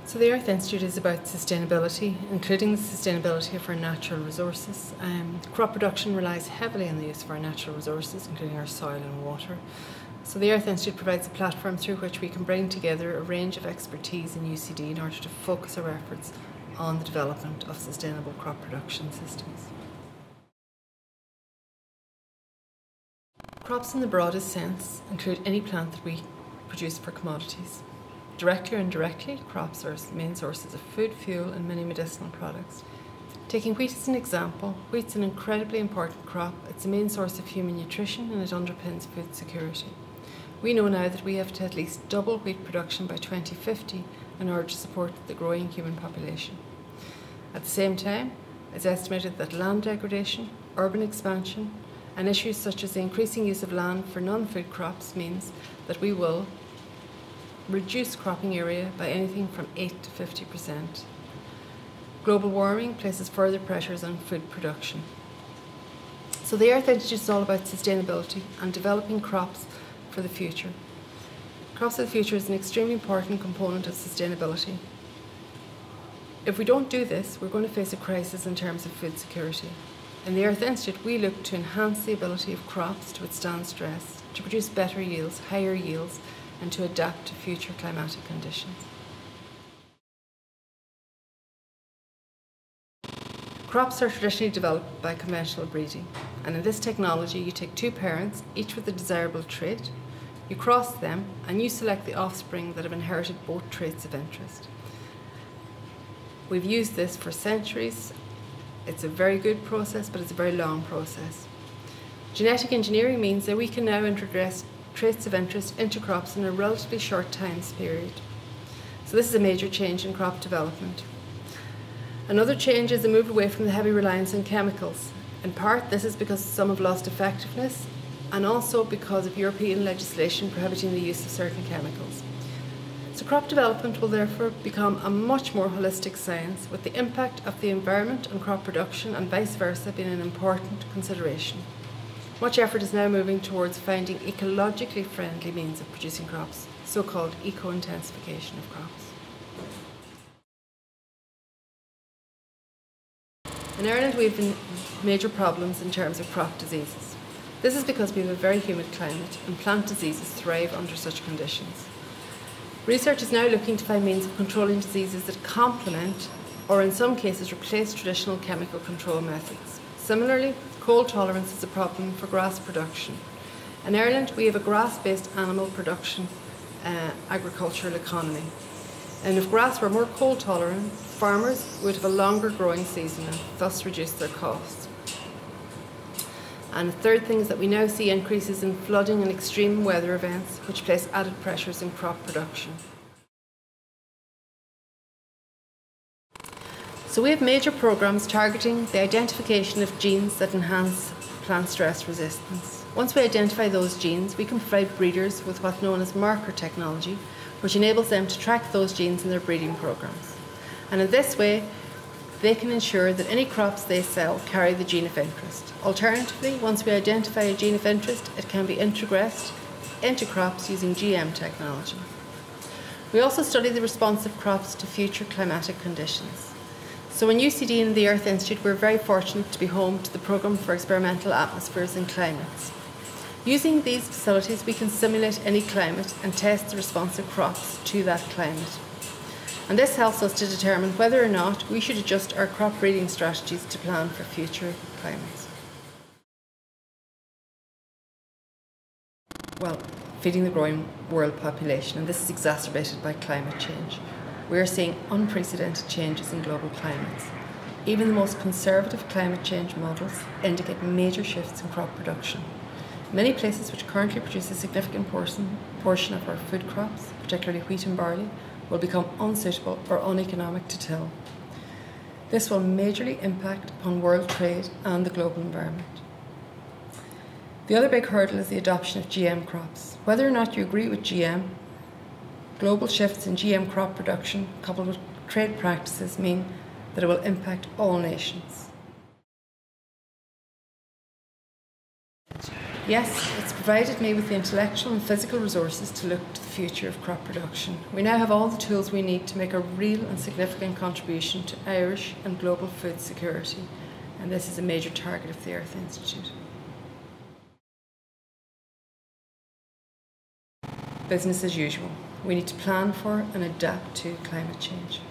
So the Earth Institute is about sustainability, including the sustainability of our natural resources. Crop production relies heavily on the use of our natural resources, including our soil and water. So the Earth Institute provides a platform through which we can bring together a range of expertise in UCD in order to focus our efforts on the development of sustainable crop production systems. Crops in the broadest sense include any plant that we produce for commodities. Directly or indirectly, crops are main sources of food, fuel and many medicinal products. Taking wheat as an example, wheat's an incredibly important crop. It's a main source of human nutrition and it underpins food security. We know now that we have to at least double wheat production by 2050 in order to support the growing human population. At the same time, it's estimated that land degradation, urban expansion and issues such as the increasing use of land for non-food crops means that we will reduce cropping area by anything from 8 to 50%. Global warming places further pressures on food production. So the Earth Institute is all about sustainability and developing crops for the future. Crops for the future is an extremely important component of sustainability. If we don't do this, we're going to face a crisis in terms of food security. In the Earth Institute, we look to enhance the ability of crops to withstand stress, to produce better yields, higher yields, and to adapt to future climatic conditions. Crops are traditionally developed by conventional breeding, and in this technology you take two parents, each with a desirable trait, you cross them and you select the offspring that have inherited both traits of interest. We've used this for centuries. It's a very good process, but it's a very long process. Genetic engineering means that we can now introduce traits of interest into crops in a relatively short time period. So this is a major change in crop development. Another change is a move away from the heavy reliance on chemicals. In part, this is because some have lost effectiveness and also because of European legislation prohibiting the use of certain chemicals. So crop development will therefore become a much more holistic science, with the impact of the environment on crop production and vice versa being an important consideration. Much effort is now moving towards finding ecologically friendly means of producing crops, so-called eco-intensification of crops. In Ireland we have major problems in terms of crop diseases. This is because we have a very humid climate and plant diseases thrive under such conditions. Research is now looking to find means of controlling diseases that complement or in some cases replace traditional chemical control methods. Similarly, cold tolerance is a problem for grass production. In Ireland, we have a grass-based animal production agricultural economy. And if grass were more cold tolerant, farmers would have a longer growing season and thus reduce their costs. And the third thing is that we now see increases in flooding and extreme weather events, which place added pressures in crop production. So we have major programs targeting the identification of genes that enhance plant stress resistance. Once we identify those genes, we can provide breeders with what's known as marker technology, which enables them to track those genes in their breeding programs. And in this way, they can ensure that any crops they sell carry the gene of interest. Alternatively, once we identify a gene of interest, it can be integrated into crops using GM technology. We also study the response of crops to future climatic conditions. So in UCD and the Earth Institute, we're very fortunate to be home to the Programme for Experimental Atmospheres and Climates. Using these facilities, we can simulate any climate and test the response of crops to that climate. And this helps us to determine whether or not we should adjust our crop breeding strategies to plan for future climates. Well, feeding the growing world population, and this is exacerbated by climate change. We are seeing unprecedented changes in global climates. Even the most conservative climate change models indicate major shifts in crop production. Many places which currently produce a significant portion of our food crops, particularly wheat and barley, will become unsuitable or uneconomic to till. This will majorly impact upon world trade and the global environment. The other big hurdle is the adoption of GM crops. Whether or not you agree with GM, global shifts in GM crop production coupled with trade practices mean that it will impact all nations. Yes, it's provided me with the intellectual and physical resources to look to the future of crop production. We now have all the tools we need to make a real and significant contribution to Irish and global food security, and this is a major target of the Earth Institute. Business as usual. We need to plan for and adapt to climate change.